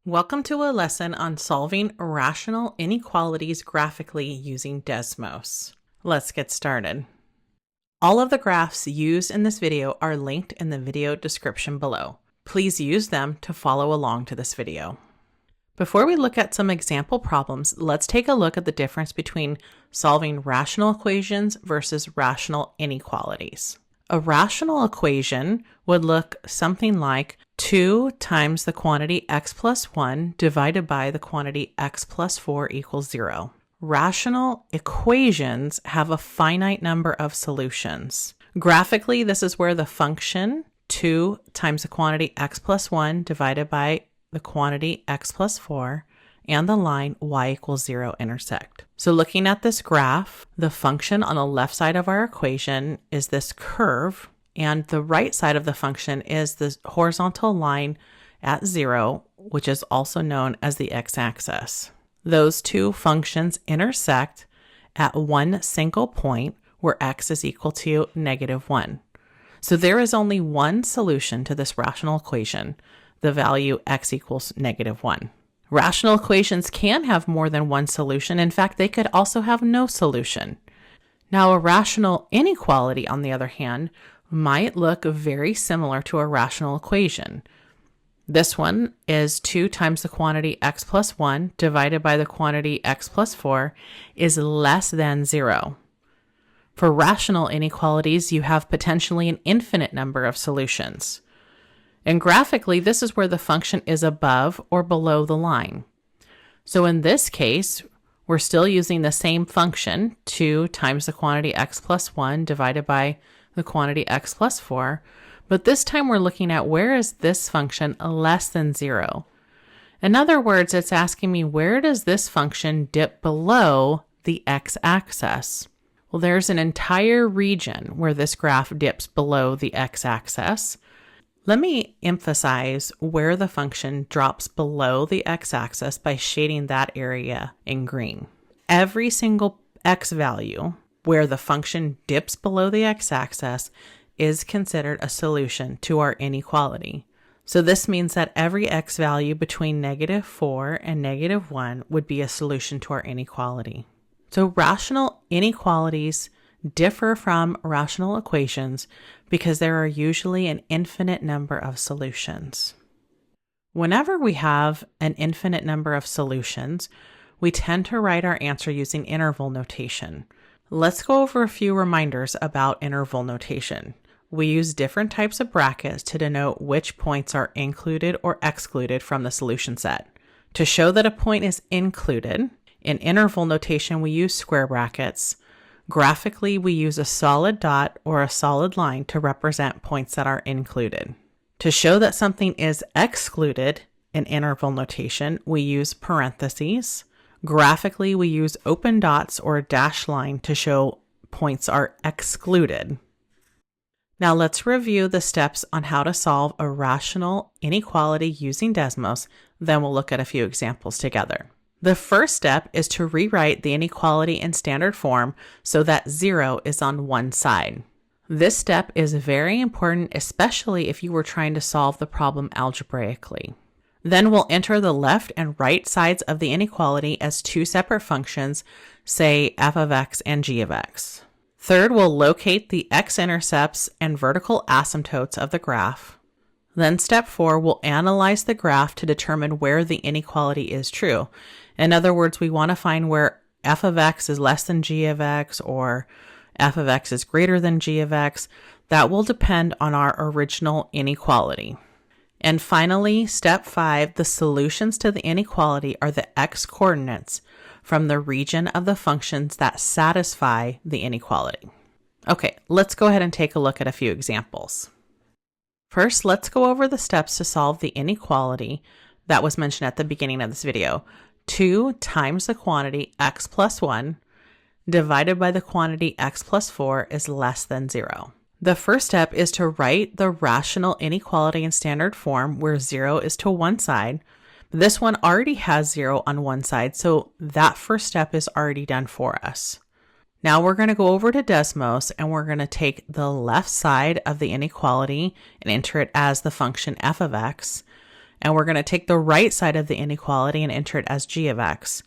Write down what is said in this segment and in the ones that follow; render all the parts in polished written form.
Welcome to a lesson on solving rational inequalities graphically using Desmos. Let's get started. All of the graphs used in this video are linked in the video description below. Please use them to follow along to this video. Before we look at some example problems, let's take a look at the difference between solving rational equations versus rational inequalities. A rational equation would look something like 2 times the quantity x plus 1 divided by the quantity x plus 4 equals 0. Rational equations have a finite number of solutions. Graphically, this is where the function 2 times the quantity x plus 1 divided by the quantity x plus 4 and the line y equals 0 intersect. So looking at this graph, the function on the left side of our equation is this curve, and the right side of the function is this horizontal line at 0, which is also known as the x-axis. Those two functions intersect at one single point where x is equal to -1. So there is only one solution to this rational equation, the value x equals -1. Rational equations can have more than one solution. In fact, they could also have no solution. Now, a rational inequality, on the other hand, might look very similar to a rational equation. This one is 2 times the quantity x plus 1 divided by the quantity x plus 4 is less than 0. For rational inequalities, you have potentially an infinite number of solutions. And graphically, this is where the function is above or below the line. So in this case, we're still using the same function, 2 times the quantity x plus 1 divided by the quantity x plus 4, but this time we're looking at where is this function less than 0. In other words, it's asking me where does this function dip below the x-axis? Well, there's an entire region where this graph dips below the x-axis. Let me emphasize where the function drops below the x-axis by shading that area in green. Every single x value where the function dips below the x-axis is considered a solution to our inequality. So this means that every x value between -4 and -1 would be a solution to our inequality. So rational inequalities differ from rational equations because there are usually an infinite number of solutions. Whenever we have an infinite number of solutions, we tend to write our answer using interval notation. Let's go over a few reminders about interval notation. We use different types of brackets to denote which points are included or excluded from the solution set. To show that a point is included, in interval notation we use square brackets. Graphically, we use a solid dot or a solid line to represent points that are included. To show that something is excluded in interval notation, we use parentheses. Graphically, we use open dots or a dashed line to show points are excluded. Now let's review the steps on how to solve a rational inequality using Desmos, then we'll look at a few examples together. The first step is to rewrite the inequality in standard form so that 0 is on one side. This step is very important, especially if you were trying to solve the problem algebraically. Then we'll enter the left and right sides of the inequality as two separate functions, say f of x and g of x. Third, we'll locate the x-intercepts and vertical asymptotes of the graph. Then step 4, we'll analyze the graph to determine where the inequality is true. In other words, we want to find where f of x is less than g of x or f of x is greater than g of x. That will depend on our original inequality. And finally, step 5, the solutions to the inequality are the x-coordinates from the region of the functions that satisfy the inequality. Okay, let's go ahead and take a look at a few examples. First, let's go over the steps to solve the inequality that was mentioned at the beginning of this video. 2 times the quantity x plus 1 divided by the quantity x plus 4 is less than 0. The first step is to write the rational inequality in standard form where 0 is to one side. This one already has 0 on one side, so that first step is already done for us. Now we're going to go over to Desmos and we're going to take the left side of the inequality and enter it as the function f of x. And we're going to take the right side of the inequality and enter it as g of x.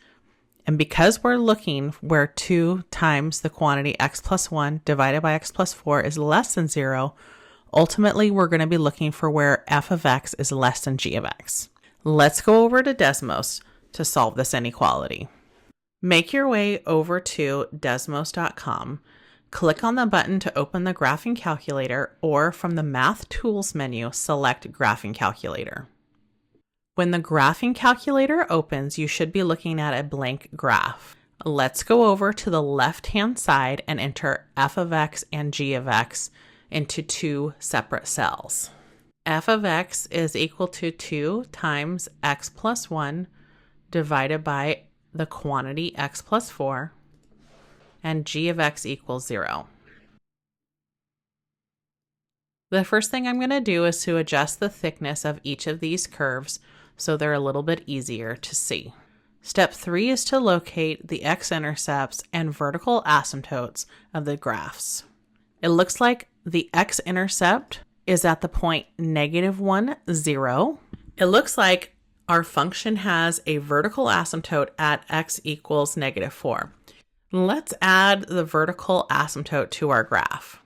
And because we're looking where 2 times the quantity x plus 1 divided by x plus 4 is less than 0, ultimately we're going to be looking for where f of x is less than g of x. Let's go over to Desmos to solve this inequality. Make your way over to desmos.com. Click on the button to open the graphing calculator, or from the Math Tools menu, select Graphing Calculator. When the graphing calculator opens, you should be looking at a blank graph. Let's go over to the left-hand side and enter f of x and g of x into 2 separate cells. F of x is equal to 2 times x plus 1 divided by the quantity x plus 4, and g of x equals 0. The first thing I'm going to do is to adjust the thickness of each of these curves so they're a little bit easier to see. Step 3 is to locate the x-intercepts and vertical asymptotes of the graphs. It looks like the x-intercept is at the point -1, 0. It looks like our function has a vertical asymptote at x equals -4. Let's add the vertical asymptote to our graph.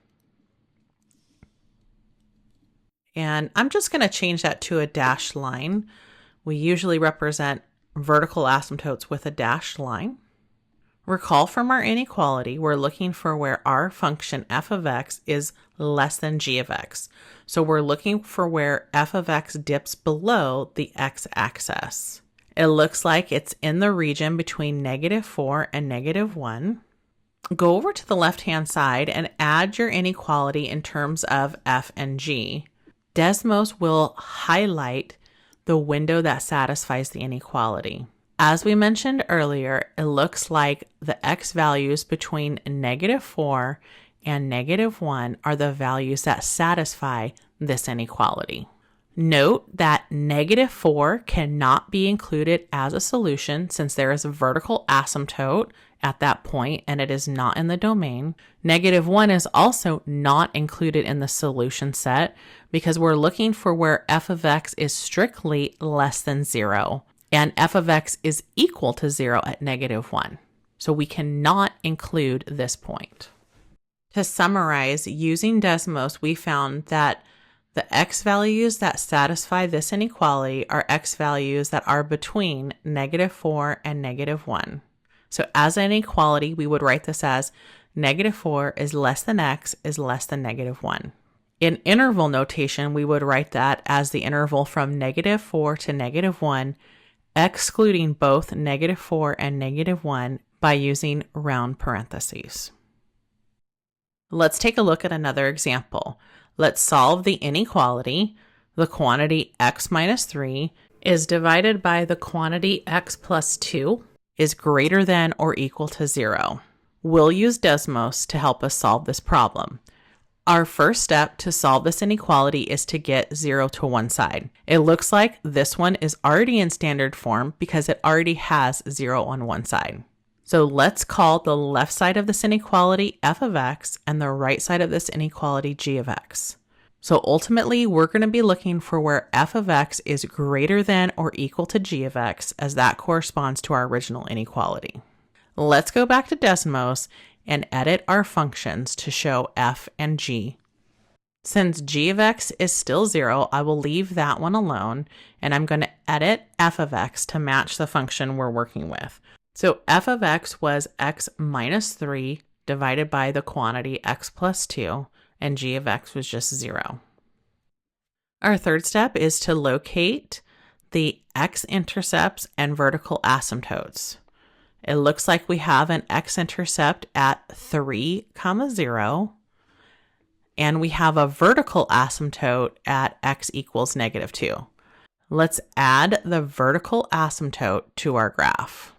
And I'm just going to change that to a dashed line. We usually represent vertical asymptotes with a dashed line. Recall from our inequality, we're looking for where our function f of x is less than g of x. So we're looking for where f of x dips below the x-axis. It looks like it's in the region between -4 and -1. Go over to the left-hand side and add your inequality in terms of f and g. Desmos will highlight the window that satisfies the inequality. As we mentioned earlier, it looks like the x values between -4 and -1 are the values that satisfy this inequality. Note that -4 cannot be included as a solution since there is a vertical asymptote at that point and it is not in the domain. -1 is also not included in the solution set because we're looking for where f of x is strictly less than 0 and f of x is equal to 0 at -1. So we cannot include this point. To summarize, using Desmos, we found that the x values that satisfy this inequality are x values that are between -4 and -1. So as an inequality, we would write this as -4 is less than x is less than -1. In interval notation, we would write that as the interval from -4 to -1, excluding both -4 and -1 by using round parentheses. Let's take a look at another example. Let's solve the inequality. The quantity x minus 3 is divided by the quantity x plus 2 is greater than or equal to 0. We'll use Desmos to help us solve this problem. Our first step to solve this inequality is to get 0 to one side. It looks like this one is already in standard form because it already has 0 on one side. So let's call the left side of this inequality f of x and the right side of this inequality g of x. So ultimately, we're going to be looking for where f of x is greater than or equal to g of x, as that corresponds to our original inequality. Let's go back to Desmos and edit our functions to show f and g. Since g of x is still 0, I will leave that one alone, and I'm going to edit f of x to match the function we're working with. So f of x was x minus 3 divided by the quantity x plus 2, and g of x was just 0. Our third step is to locate the x-intercepts and vertical asymptotes. It looks like we have an x-intercept at 3, 0, and we have a vertical asymptote at x equals -2. Let's add the vertical asymptote to our graph.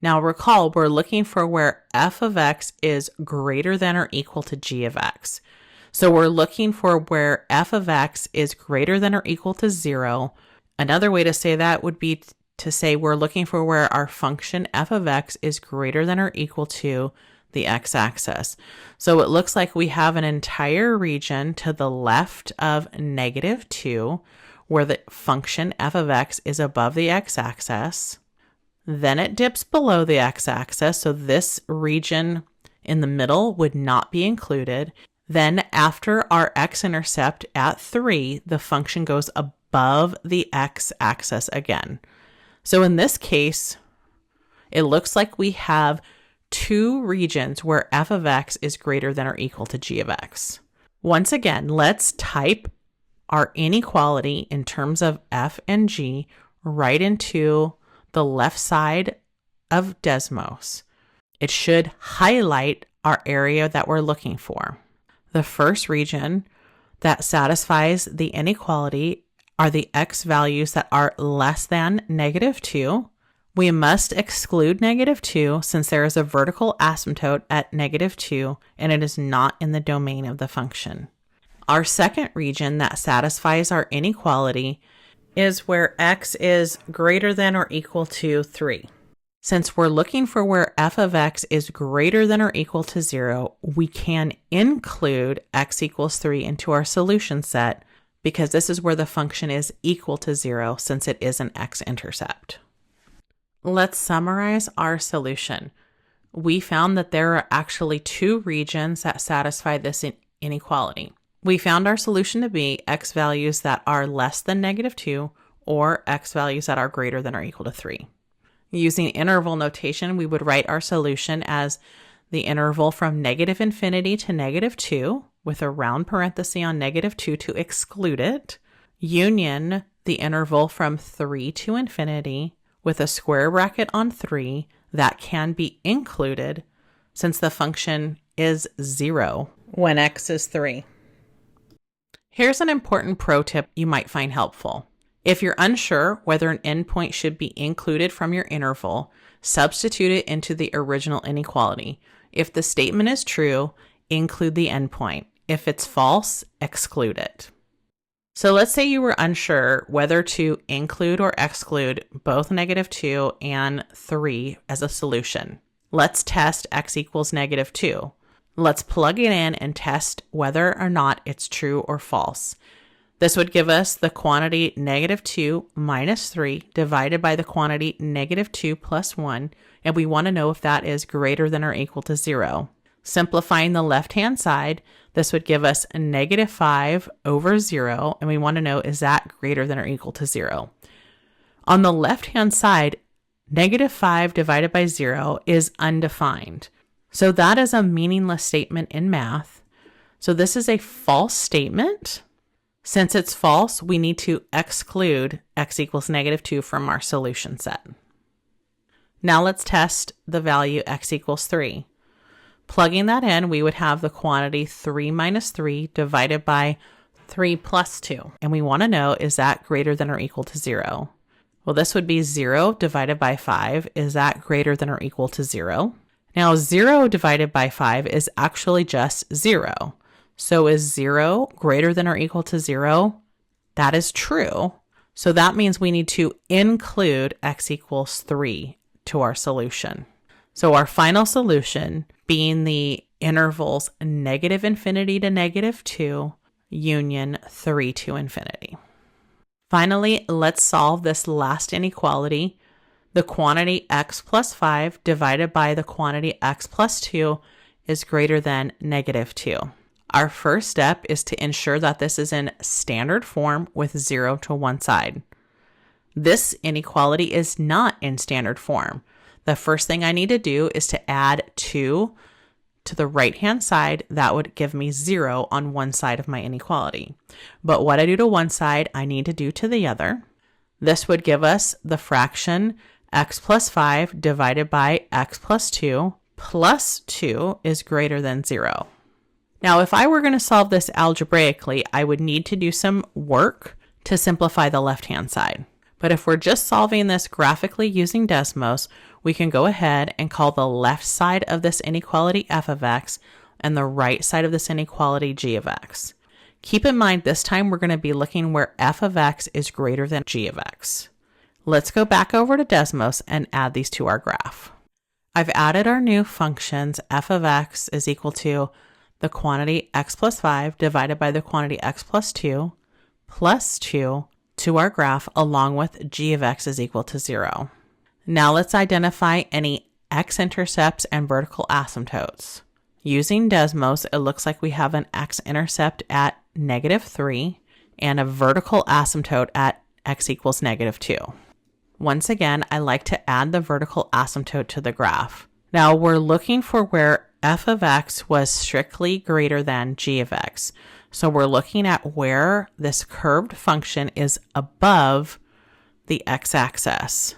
Now recall, we're looking for where f of x is greater than or equal to g of x. So we're looking for where f of x is greater than or equal to 0. Another way to say that would be to say we're looking for where our function f of x is greater than or equal to the x-axis. So it looks like we have an entire region to the left of -2 where the function f of x is above the x-axis. Then it dips below the x-axis, so this region in the middle would not be included. Then after our x-intercept at 3, the function goes above the x-axis again. So in this case, it looks like we have two regions where f of x is greater than or equal to g of x. Once again, let's type our inequality in terms of f and g right into the left side of Desmos. It should highlight our area that we're looking for. The first region that satisfies the inequality are the x values that are less than -2. We must exclude -2 since there is a vertical asymptote at -2 and it is not in the domain of the function. Our second region that satisfies our inequality is where x is greater than or equal to 3. Since we're looking for where f of x is greater than or equal to 0, we can include x equals 3 into our solution set because this is where the function is equal to 0 since it is an x-intercept. Let's summarize our solution. We found that there are actually two regions that satisfy this inequality. We found our solution to be x values that are less than -2 or x values that are greater than or equal to 3. Using interval notation, we would write our solution as the interval from -infinity to -2 with a round parenthesis on -2 to exclude it, union the interval from 3 to infinity with a square bracket on 3 that can be included since the function is 0 when x is 3. Here's an important pro tip you might find helpful. If you're unsure whether an endpoint should be included from your interval, substitute it into the original inequality. If the statement is true, include the endpoint. If it's false, exclude it. So let's say you were unsure whether to include or exclude both -2 and 3 as a solution. Let's test x equals -2. Let's plug it in and test whether or not it's true or false. This would give us the quantity -2 minus 3 divided by the quantity -2 plus 1, and we want to know if that is greater than or equal to 0. Simplifying the left-hand side, this would give us -5 over 0, and we want to know is that greater than or equal to 0. On the left-hand side, -5 divided by 0 is undefined. So that is a meaningless statement in math. So this is a false statement. Since it's false, we need to exclude x equals -2 from our solution set. Now let's test the value x equals 3. Plugging that in, we would have the quantity 3 minus 3 divided by 3 plus 2. And we want to know, is that greater than or equal to 0? Well, this would be 0 divided by 5. Is that greater than or equal to 0? Now 0 divided by 5 is actually just 0. So is 0 greater than or equal to 0? That is true. So that means we need to include x equals 3 to our solution. So our final solution being the intervals -infinity to -2, union 3 to infinity. Finally, let's solve this last inequality. The quantity x plus 5 divided by the quantity x plus 2 is greater than -2. Our first step is to ensure that this is in standard form with 0 to one side. This inequality is not in standard form. The first thing I need to do is to add 2 to the right-hand side. That would give me 0 on one side of my inequality. But what I do to one side, I need to do to the other. This would give us the fraction x plus 5 divided by x plus 2 plus 2 is greater than 0. Now, if I were going to solve this algebraically, I would need to do some work to simplify the left-hand side. But if we're just solving this graphically using Desmos, we can go ahead and call the left side of this inequality f of x and the right side of this inequality g of x. Keep in mind this time we're going to be looking where f of x is greater than g of x. Let's go back over to Desmos and add these to our graph. I've added our new functions. F of x is equal to the quantity x plus 5 divided by the quantity x plus 2 to our graph, along with g of x is equal to 0. Now let's identify any x-intercepts and vertical asymptotes. Using Desmos, it looks like we have an x-intercept at -3 and a vertical asymptote at x equals -2. Once again, I like to add the vertical asymptote to the graph. Now we're looking for where f of x was strictly greater than g of x. So we're looking at where this curved function is above the x-axis.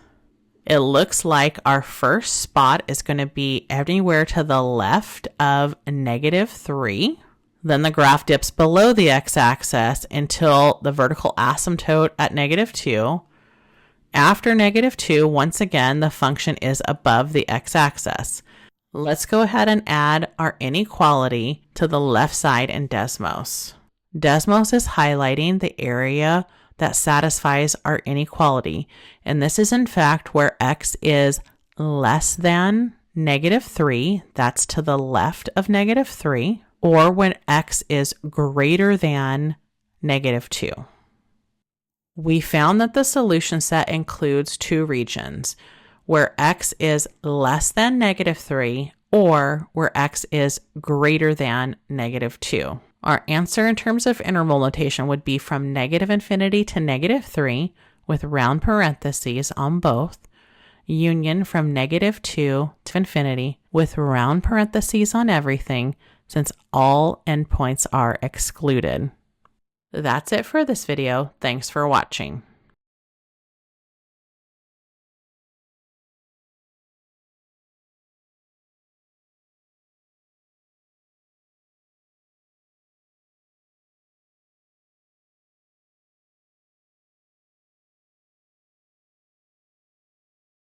It looks like our first spot is going to be anywhere to the left of -3. Then the graph dips below the x-axis until the vertical asymptote at -2. After -2, once again, the function is above the x-axis. Let's go ahead and add our inequality to the left side in Desmos. Desmos is highlighting the area that satisfies our inequality, and this is in fact where x is less than -3, that's to the left of -3, or when x is greater than -2. We found that the solution set includes two regions, where x is less than -3 or where x is greater than -2. Our answer in terms of interval notation would be from -infinity to -3 with round parentheses on both, union from -2 to infinity with round parentheses on everything, since all endpoints are excluded. That's it for this video. Thanks for watching.